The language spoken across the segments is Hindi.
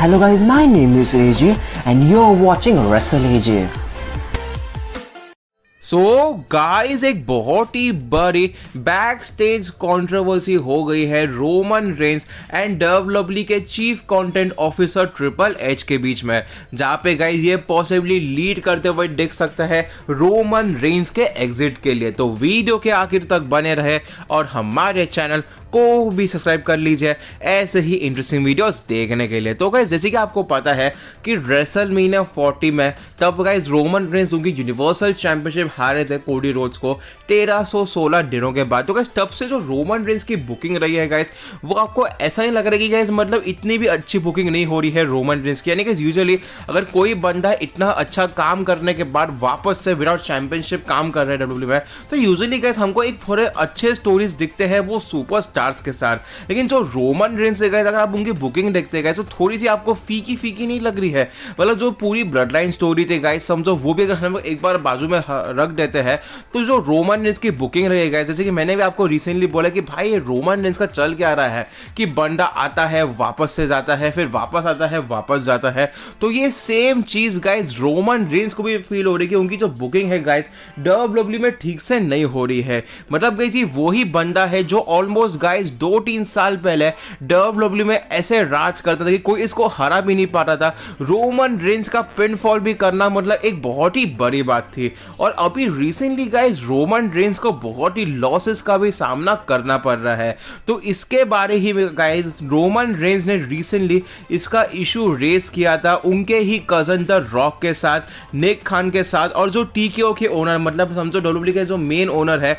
Hello guys, my name is AJ and you're watching Wrestle AJ. So guys एक बहुत ही बड़ी बैक स्टेज कॉन्ट्रोवर्सी हो गई है रोमन रेंस एंड डब्ल्यूडब्ल्यूई के chief content officer triple H के बीच में, जहां पे गाइस ये पॉसिबली लीड करते हुए दिख सकता है रोमन रेंस के एग्जिट के लिए। तो वीडियो के आखिर तक बने रहे और हमारे चैनल को भी सब्सक्राइब कर लीजिए ऐसे ही इंटरेस्टिंग वीडियोस देखने के लिए। तो गाइस जैसे कि आपको पता है कि रेसलमेनिया 40 में तब गाइस रोमन रेंस उनकी यूनिवर्सल चैंपियनशिप हारे थे कोडी रोड्स को 1316 दिनों के बाद। तो गाइस तब से जो रोमन रेंस की बुकिंग रही है गाइस, वो आपको ऐसा नहीं लग रहा है कि गाइस मतलब इतनी भी अच्छी बुकिंग नहीं हो रही है रोमन रेंस की। यानी कि यूजुअली अगर कोई बंदा इतना अच्छा काम करने के बाद वापस से विदाउट चैंपियनशिप काम कर रहे हैं डब्ल्यूडब्ल्यूई में, तो यूजुअली गाइस हमको एक थोड़े अच्छे स्टोरीज दिखते हैं वो सुपरस्टार्स के साथ। लेकिन जो रोमन रेंस है गाइस, अगर आप उनकी बुकिंग देखते हैं गाइस, तो थोड़ी सी आपको फीकी फीकी नहीं लग रही है। मतलब जो पूरी ब्लड लाइन स्टोरी थी गाइस, समझो वो भी अगर हम एक बार बाजू में रख देते हैं, तो जो रोमन रेंस की बुकिंग रही है गाइस, जैसे कि मैंने भी आपको रिसेंटली बोला कि भाई ये रोमन रेंस का चल क्या रहा है कि बंदा आता है वापस से जाता है, फिर वापस आता है वापस जाता है। तो ये सेम चीज गाइस रोमन रेंस को भी फील हो रही है कि उनकी जो बुकिंग है गाइस डब्ल्यूडब्ल्यूई में ठीक से नहीं हो रही है। मतलब गाइस ये वही बंदा है जो ऑलमोस्ट गाइस 2-3 साल पहले डब्ल्यूडब्ल्यूई में ऐसे राज करता था कि कोई इसको हरा भी नहीं पाता था। रोमन रेंस का पिनफॉल भी करना मतलब एक बहुत ही बड़ी बात थी। और अभी रिसेंटली गाइस रोमन रेंस को बहुत ही लॉसेस का भी सामना करना पड़ रहा है। तो इसके बारे ही में गाइस रोमन रेंस ने रिसेंटली इसका इशू रेस किया था उनके ही कजन द रॉक के साथ, निक खान के साथ, और जो टीकेओ के ओनर मतलब समझो डब्ल्यूडब्ल्यूई के जो मेन ओनर है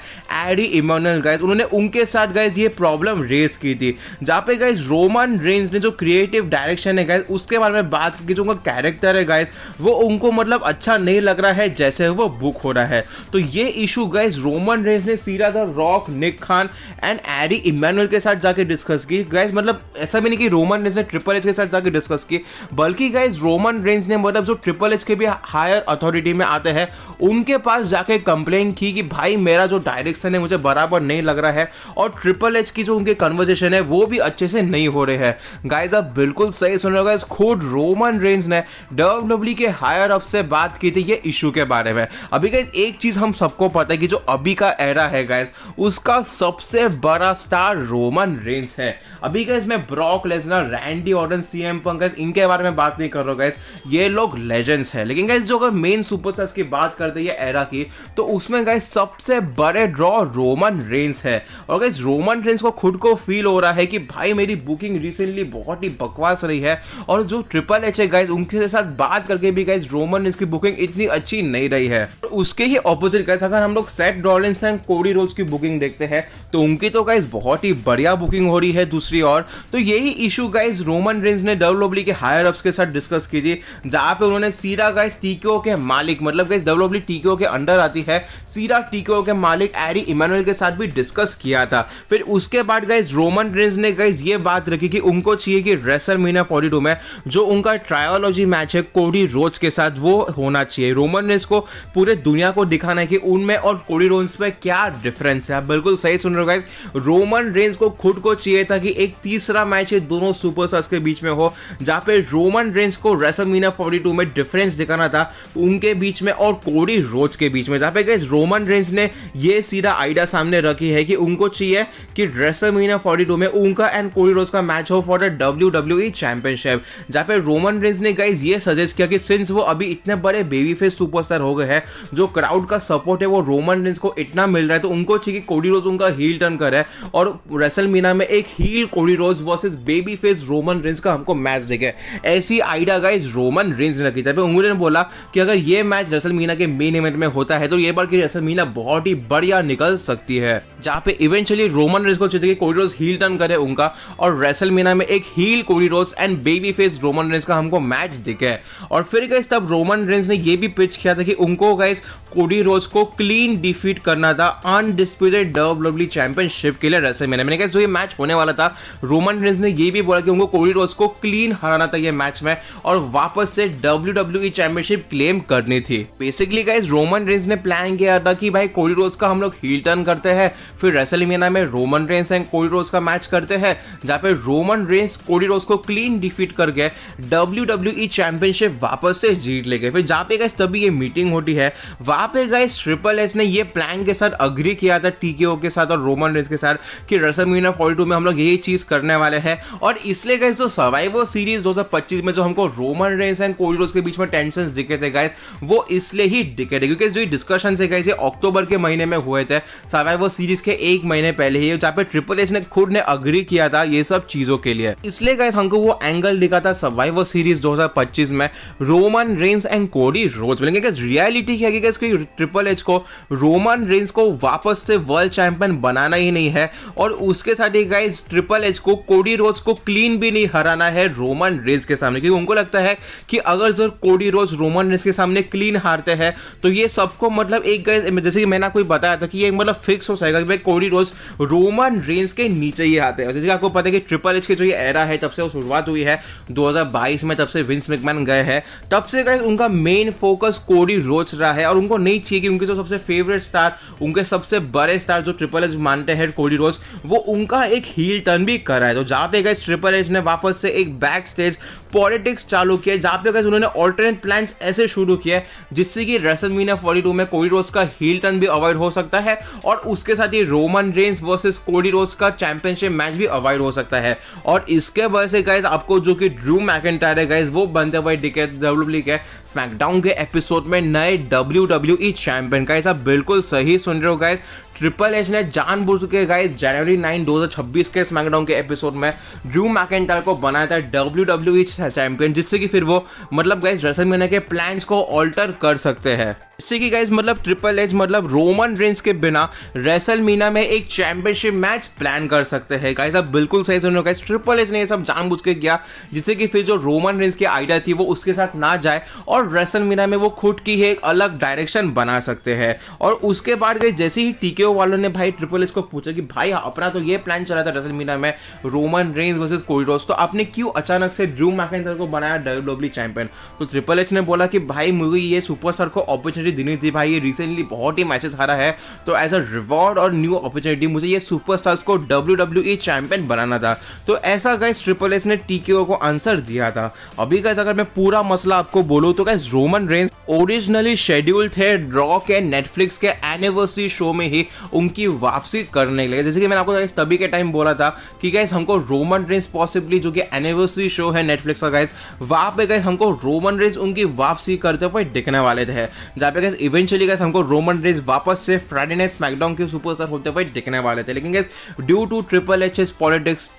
एडी इमैनुअल गाइस, उन्होंने उनके साथ गाइस ये प्रॉब्लम रेस की थी। जहां पे गाइस रोमन रेंस ने जो क्रिएटिव डायरेक्शन है गाइस उसके बारे में बात की, जो उनका कैरेक्टर है गाइस वो उनको मतलब अच्छा नहीं लग रहा है जैसे वो बुक हो रहा है। तो ये इशू गाइस रोमन रेंस ने सीधा the Rock, Nick Khan and Eddie Emanuel के साथ जाके डिस्कस की गाइस। मतलब ऐसा भी नहीं कि रोमन रेंस ने ट्रिपल एच के साथ जाके डिस्कस की, बल्कि गाइस रोमन रेंस ने मतलब जो ट्रिपल एच के भी हायर अथॉरिटी में आते हैं उनके पास जाके कंप्लेन की कि भाई मेरा जो डायरेक्शन है मुझे बराबर नहीं लग रहा है, और ट्रिपल एच की जो उनके कन्वर्सेशन है वो भी अच्छे से नहीं हो रहे हैं। गाइस आप बिल्कुल सही सुन रहे हो गाइस, खुद रोमन रेंस ने डब्ल्यूडब्ल्यूई के हायर अप से बात की थी ये इशू के बारे में। अभी गाइस एक चीज हम सबको पता है कि जो अभी का एरा है गाइस उसका सबसे बड़ा स्टार रोमन रेंस है। अभी गाइस मैं Brock Lesnar, Randy Orton, CM Punk guys इनके बारे में बात नहीं कर रहा हूं गाइस, ये लोग लेजेंड्स हैं। लेकिन गाइस जो अगर मेन सुपरस्टार्स की बात करते हैं एरा की, तो उसमें गाइस सबसे बड़े ड्रॉ रोमन रेंस है। और गाइस रोमन रेंस को खुद को फील हो रहा है कि भाई मेरी बुकिंग रिसेंटली बहुत ही बकवास रही है, और जो ट्रिपल एच है गाइस उनके साथ बात करके भी गाइस रोमन रेंस की बुकिंग इतनी अच्छी नहीं रही है। उसके ही ऑपोजिट गाइस अगर हम लोग Seth Rollins and Cody Rhodes की बुकिंग देखते हैं तो उनकी तो गाइस बहुत ही बढ़िया बुकिंग हो रही है दूसरी ओर। तो यही इशू गाइस रोमन रेंस ने डब्ल्यूडब्ल्यूई के हायर अप्स के साथ डिस्कस की थी, जहां पे उन्होंने सीधा गाइस टीकेओ के मालिक मतलब गाइस डब्ल्यूडब्ल्यूई टीकेओ के अंडर आती है, सीधा टीकेओ के मालिक एडी इमैनुअल के साथ भी डिस्कस किया था। फिर उसके बाद गाइस रोमन रेंस ने गाइस ये बात रखी कि उनको चाहिए कि रेसलमेनिया 42 में जो उनका ट्रायोलॉजी मैच है कोडी रोड्स के साथ वो होना चाहिए। रोमन रेंस को पूरे दुनिया को दिखाना है कि उनमें और कोडी रोड्स में क्या डिफरेंस है। आप बिल्कुल सही सुन रहे हो गाइस, रोमन रेंस को खुद को चाहिए था कि एक तीसरा मैच है दोनों सुपरस्टार्स के बीच में हो, जहां पे रोमन रेंस को रेसलमेनिया 42 में डिफरेंस दिखाना था उनके बीच में और कोडी रोड्स के बीच में। जहां पे गाइस रोमन रेंस ने ये सीधा आइडिया सामने रखी है कि उनको चाहिए कि रेसलमेनिया 42 में उनका एंड कोडी रोड्स का मैच हो फॉर द डब्ल्यूडब्ल्यूई चैंपियनशिप। जहां पे रोमन रेंस ने गाइस ये सजेस्ट किया कि सिंस वो अभी इतने बड़े बेबी फेस सुपरस्टार हो गए हैं, जो क्राउड का सपोर्ट है वो रोमन रेंस को इतना मिल रहा है, तो उनको चाहिए कि कोडी रोड्स उनका हील टर्न करे और रेसलमेनिया में एक heel Cody Rhodes versus baby face Roman Reigns का हमको मैच देखे। ऐसी आइडिया गाइस रोमन रेंस ने रखी। उन्होंने बोला कि अगर ये मैच रेसलमेनिया के मेन इवेंट में होता है तो ये बार की रेसलमेनिया बहुत ही बढ़िया निकल सकती है, जहां पे इवेंचुअली रोमन रेंस को चाहिए कि कोडी रोड्स हील टर्न करे उनका, और रेसलमेनिया में एक heel Cody Rhodes and baby face Roman Reigns का हमको मैच दिखे। और फिर गाइस तब रोमन रेंस ने ये भी पिच किया था कि उनको गाइस कोडी रोड्स को क्लीन डिफीट करना था अनडिस्प्यूटेड डब्ल्यूडब्ल्यूई चैंपियनशिप के लिए रेसलमेनिया में। गाइस जो ये मैच होने वाला था रोमन रेंस ने ये भी बोला कि उनको कोडी रोड्स को क्लीन हराना था ये मैच में, और वापस से WWE चैंपियनशिप क्लेम करनी थी। बेसिकली गाइस रोमन रेंस ने प्लान किया था कि भाई कोडी रोड्स का हम लोग हील टर्न करते हैं, फिर रेसलमेनिया में Roman Reigns and Cody Rhodes का मैच करते हैं जहां पे रोमन रेंस कोडी रोड्स को क्लीन डिफीट करके WWE चैंपियनशिप वापस से जीत ले गए। फिर जहां पे गाइस तभी ये मीटिंग होती है, वहां पे गाइस ट्रिपल एच ने ये प्लान के साथ अग्री किया था TKO के साथ और रोमन रेंस के साथ कि रेसलमेनिया 42 में हम लोग यही चीज करने वाले हैं। और इसलिए गाइस जो सर्वाइवर सीरीज 2025 में जो हमको Roman Reigns and Cody Rhodes के बीच में टेंशंस दिखे थे गाइस, वो इसलिए ही दिखे थे क्योंकि जो डिस्कशन है गाइस ये अक्टूबर के महीने में हुए थे, सर्वाइवर सीरीज के एक महीने पहले ही, जहां पे ट्रिपल एच ने खुद ने अग्री किया था ये सब चीजों के लिए। इसलिए गाइस हमको वो एंगल दिखा था सर्वाइवर सीरीज 2025 में Roman Reigns and Cody Rhodes. लेकिन गाइस रियलिटी क्या है गाइस कि ट्रिपल एच को रोमन रेंस को वापस से वर्ल्ड चैंपियन बनाना ही नहीं है और उसके साथ ही गाइस ट्रिपल एच को कोडी रोड्स को क्लीन भी नहीं हराना है रोमन रेंस के सामने, क्योंकि उनको लगता है कि अगर जब कोडी रोड्स रोमन रेंस के सामने क्लीन हारते हैं तो ये सबको मतलब एक गाइस जैसे कि मैंने आपको बताया था कि ये मतलब फिक्स हो जाएगा कि भाई कोडी रोड्स रोमन रेंस के नीचे ही आते हैं। जैसे कि आपको पता है कि ट्रिपल एच के जो ये एरा है तब से वो शुरुआत हुई है 2022 में, तब से विंस मैकमैन गए हैं, तब से गाइस उनका मेन फोकस कोडी रोड्स रहा है और उनको नहीं चाहिए कि उनके जो सबसे फेवरेट स्टार, उनके सबसे बड़े स्टार जो ट्रिपल एच मानते हैं कोडी रोड्स, वो उनका एक हील टर्न भी करा है। तो जहां पे गाइस ट्रिपल एच ने वापस से एक बैक स्टेज पॉलिटिक्स चालू किया, जहां पे गाइस उन्होंने ऑल्टरनेट प्लान्स ऐसे शुरू किए जिससे कि रेसलमेनिया 42 में कोडी रोड्स का हील टर्न भी अवॉइड हो सकता है और उसके साथ ही Roman Reigns versus Cody Rhodes का चैंपियनशिप मैच भी अवॉइड हो सकता है। और इसके वजह से गाइस आपको जो कि ड्रू मैकिंटायर है गाइस वो बनते हुए दिखे WWE के स्मैकडाउन के एपिसोड में नए WWE चैंपियन। गाइस आप बिल्कुल सही सुन रहे हो गाइस, ट्रिपल एच ने जानबूझ के गाइस जनवरी 9 2026 के स्मैकडाउन के एपिसोड में ड्रू मैकिंटायर को बनाया था WWE चैंपियन, जिससे कि फिर वो मतलब गाइस रेसलमेनिया के प्लान्स को ऑल्टर कर सकते हैं। इससे कि गाइस मतलब ट्रिपल एच मतलब रोमन रेंस के बिना रेसलमेनिया में एक चैंपियनशिप मैच प्लान कर सकते हैं। गाइस आप बिल्कुल सही सुन रहे हो गाइस, ट्रिपल एच ने ये सब जानबूझ के किया जिससे कि फिर जो रोमन रेंस की आइडिया थी वो उसके साथ ना जाए और रेसलमेनिया में वो खुद की एक अलग डायरेक्शन बना सकते हैं। और उसके बाद गाइस जैसे ही TKO वालों ने भाई ट्रिपल एच को पूछा कि भाई अपना तो ये प्लान चला था रेसलमेनिया में Roman Reigns versus Cody roads, तो आपने क्यों अचानक से ड्रू मैकिंटायर को बनाया WWE चैंपियन? तो ट्रिपल एच ने बोला कि भाई मुझे ये सुपरस्टार को अपॉर्चुनिटी देनी थी, भाई ये रिसेंटली बहुत ही मैचेस हारा है, तो एज अ रिवॉर्ड और न्यू अपॉर्चुनिटी मुझे ये सुपरस्टार्स को WWE चैंपियन बनाना था। तो ऐसा गाइस ट्रिपल एच ने TKO को आंसर दिया था। अभी गाइस अगर मैं पूरा मसला आपको बोलूं तो guys Roman Reigns originally schedule थे रॉ के नेटफ्लिक्स के एनिवर्सरी शो में ही उनकी वापसी करने लगे। जैसे कि मैंने आपको गाइस तभी के टाइम बोला था कि गाइस हमको रोमन रेंस पॉसिबली जो कि एनिवर्सरी शो है नेटफ्लिक्स का गाइस, वहां पे गाइस हमको रोमन रेंस उनकी वापसी करते हुए दिखने वाले थे, जहां पे गाइस इवेंचुअली गाइस हमको रोमन रेंस वापस से फ्राइडे नाइट स्मैकडाउन के सुपरस्टार होते हुए दिखने वाले थे। लेकिन guys due to triple H politics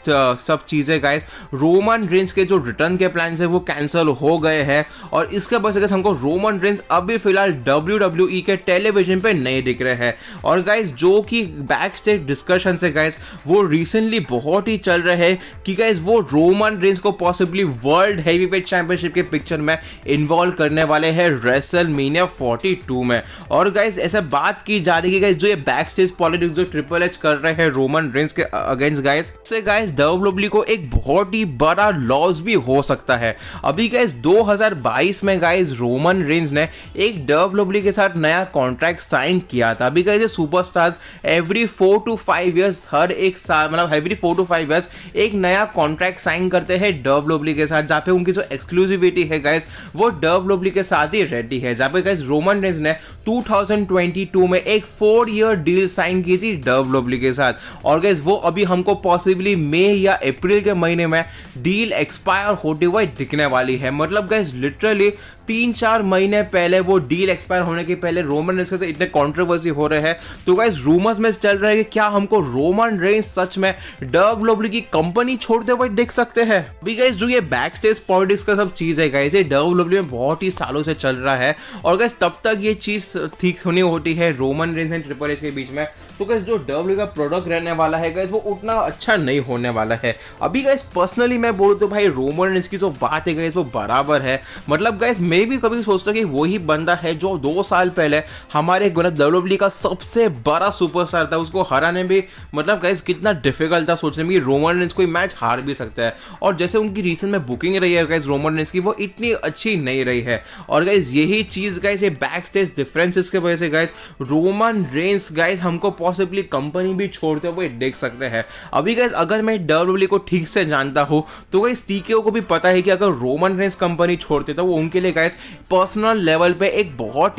सब चीजें गाइस रोमन रेंस के जो रिटर्न के प्लान है वो कैंसिल हो गए हैं और इसके वजह से गाइस हमको रोमन रेंस अभी फिलहाल WWE के टेलीविजन पे नहीं दिख रहे हैं। और गाइस जो कि बैक स्टेज डिस्कशन से गाइस वो रिसेंटली बहुत ही चल रहे हैं कि गाइस वो रोमन रेंस को पॉसिबली वर्ल्ड हेवीवेट चैंपियनशिप के पिक्चर में इन्वॉल्व करने वाले हैं रेसलमेनिया 42 में। और गाइस ऐसा बात की जा रही है गाइस जो ये बैक स्टेज पॉलिटिक्स जो ट्रिपल एच कर रहे हैं रोमन रेंस के अगेंस्ट गाइस, से गाइस WWE को एक बहुत ही बड़ा लॉस भी हो सकता है। अभी गाइस 2022 में गाइस रोमन रेंस ने एक WWE के साथ नया कॉन्ट्रैक्ट साइन किया था। अभी guys superstars every 4 to 5 years हर एक साल मतलब एवरी 4 to 5 इयर्स एक नया कॉन्ट्रैक्ट साइन करते हैं WWE के साथ, जहां पे उनकी जो एक्सक्लूसिविटी है गाइस वो WWE के साथ ही रहती है। जहां पे गाइस रोमन रेंस ने 2022 में एक 4 ईयर डील साइन की थी WWE के साथ और गाइस वो अभी हमको पॉसिबली मई या अप्रैल के महीने में डील एक्सपायर होते हुए दिखने वाली है। मतलब गाइस लिटरली 3-4 महीने पहले वो डील एक्सपायर होने के पहले रोमन रेंस से इतने कंट्रोवर्सी हो रहे हैं। तो गाइस रूमर्स में चल रहा है कि क्या हमको रोमन रेंस सच में WWE की कंपनी छोड़ते हुए देख सकते हैं। अभी गाइस जो ये बैक स्टेज पॉलिटिक्स का सब चीज है गाइस ये WWE में बहुत ही सालों से चल रहा है और गाइस तब तक ये चीज ठीक होनी होती है Roman Reigns and triple H के बीच में। तो गाइस जो WWE का प्रोडक्ट रहने वाला है गाइस वो उतना अच्छा नहीं होने वाला है। अभी गाइस पर्सनली मैं बोलूं तो भाई रोमन रेंस की जो बात है गाइस वो बराबर है। मतलब गाइस मैं भी कभी सोचता हूं कि वही बंदा है जो 2 साल पहले हमारे WWE का सबसे बड़ा सुपरस्टार था, उसको हराने भी मतलब गाइस कितना डिफिकल्ट था सोचने में रोमन रेंस कोई मैच हार भी सकता है। और जैसे उनकी रिसेंट में बुकिंग रही है गाइस रोमन रेंस की वो इतनी अच्छी नहीं रही है। और गाइस यही चीज गाइस ये बैक स्टेज डिफरेंसेस के वजह से गाइस रोमन रेंस गाइस हमको पॉसिबली कंपनी भी छोड़ते हुए देख सकते हैं। अभी गाइस अगर मैं WWE को ठीक से जानता हूं तो गाइस TKO को भी पता है कि अगर रोमन रेंस कंपनी छोड़ते तो वो उनके लिए गाइस पर्सनल लेवल पे एक बहुत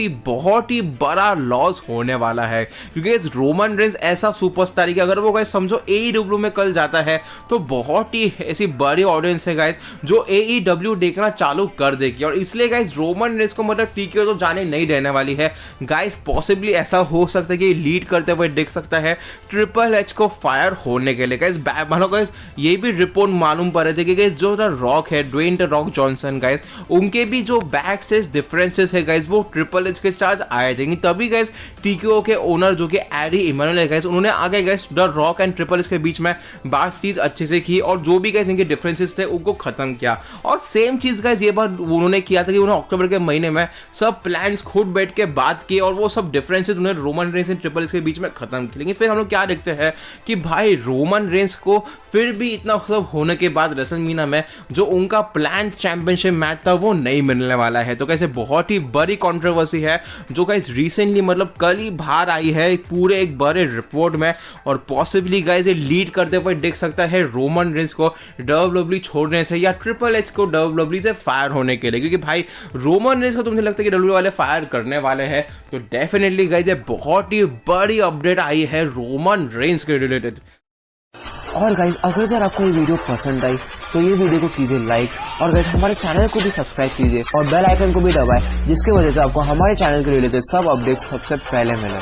ही बड़ा लॉस होने वाला है। क्योंकि गाइस रोमन रेंस ऐसा सुपरस्टार है कि अगर वो गाइस समझो AEW में कल जाता है तो बहुत ही ऐसी बड़ी ऑडियंस है गाइस जो AEW देखना चालू कर देगी। और इसलिए गाइस रोमन रेंस को मतलब TKO तो जाने नहीं देने वाली है गाइस। पॉसिबली ऐसा हो सकता है कि लीड करते हुए देख सकता है ट्रिपल एच को फायर होने के लिए गाइस। मानो गाइस ये भी रिपोर्ट मालूम पड़ रहे थे कि गाइस जो रॉक है Dwayne the Rock Johnson guys उनके भी जो बैक स्टेज डिफरेंसेस है गाइस वो ट्रिपल एच के साथ आए थे। तभी गाइस TKO के ओनर जो कि एडी इमानुएल है गाइस उन्होंने आगे guys the rock and triple H के बीच में बात चीज अच्छे से की और जो भी गाइस इनके डिफरेंसेस थे उनको खत्म किया। और सेम चीज गाइस ये बात उन्होंने किया था कि उन्होंने अक्टूबर के महीने में सब प्लान्स खुद बैठ के बात किए और वो सब डिफरेंसेस उन्होंने Roman Reigns and triple H के बीच में खत्म किए। लेकिन फिर हम लोग क्या देखते हैं कि भाई रोमन रेंस को फिर भी इतना सब होने के बाद रेसलमेनिया में जो उनका प्लान चैंपियनशिप मैच था वो नहीं मिलने वाला है। तो कैसे बहुत ही बड़ी कंट्रोवर्सी है जो गाइस रिसेंटली मतलब कल ही बाहर आई है पूरे एक बड़े रिपोर्ट में। और पॉसिबली गाइस ये लीड करते हुए देख सकता है रोमन रेंस को WWE छोड़ने से या ट्रिपल एच को WWE से फायर होने के लिए। क्योंकि भाई रोमन रेंस को तुमसे लगता है कि WWE वाले फायर करने वाले हैं तो डेफिनेटली गाइस ये बहुत ही बड़ी अपडेट आई है रोमन रेंस के रिलेटेड। और गाइस अगर सर आपको ये वीडियो पसंद आई तो ये वीडियो को कीजिए लाइक और गाइस हमारे चैनल को भी सब्सक्राइब कीजिए और बेल आइकन को भी दबाएं जिसकी वजह से आपको हमारे चैनल के रिलेटेड सब अपडेट्स सबसे पहले मिले।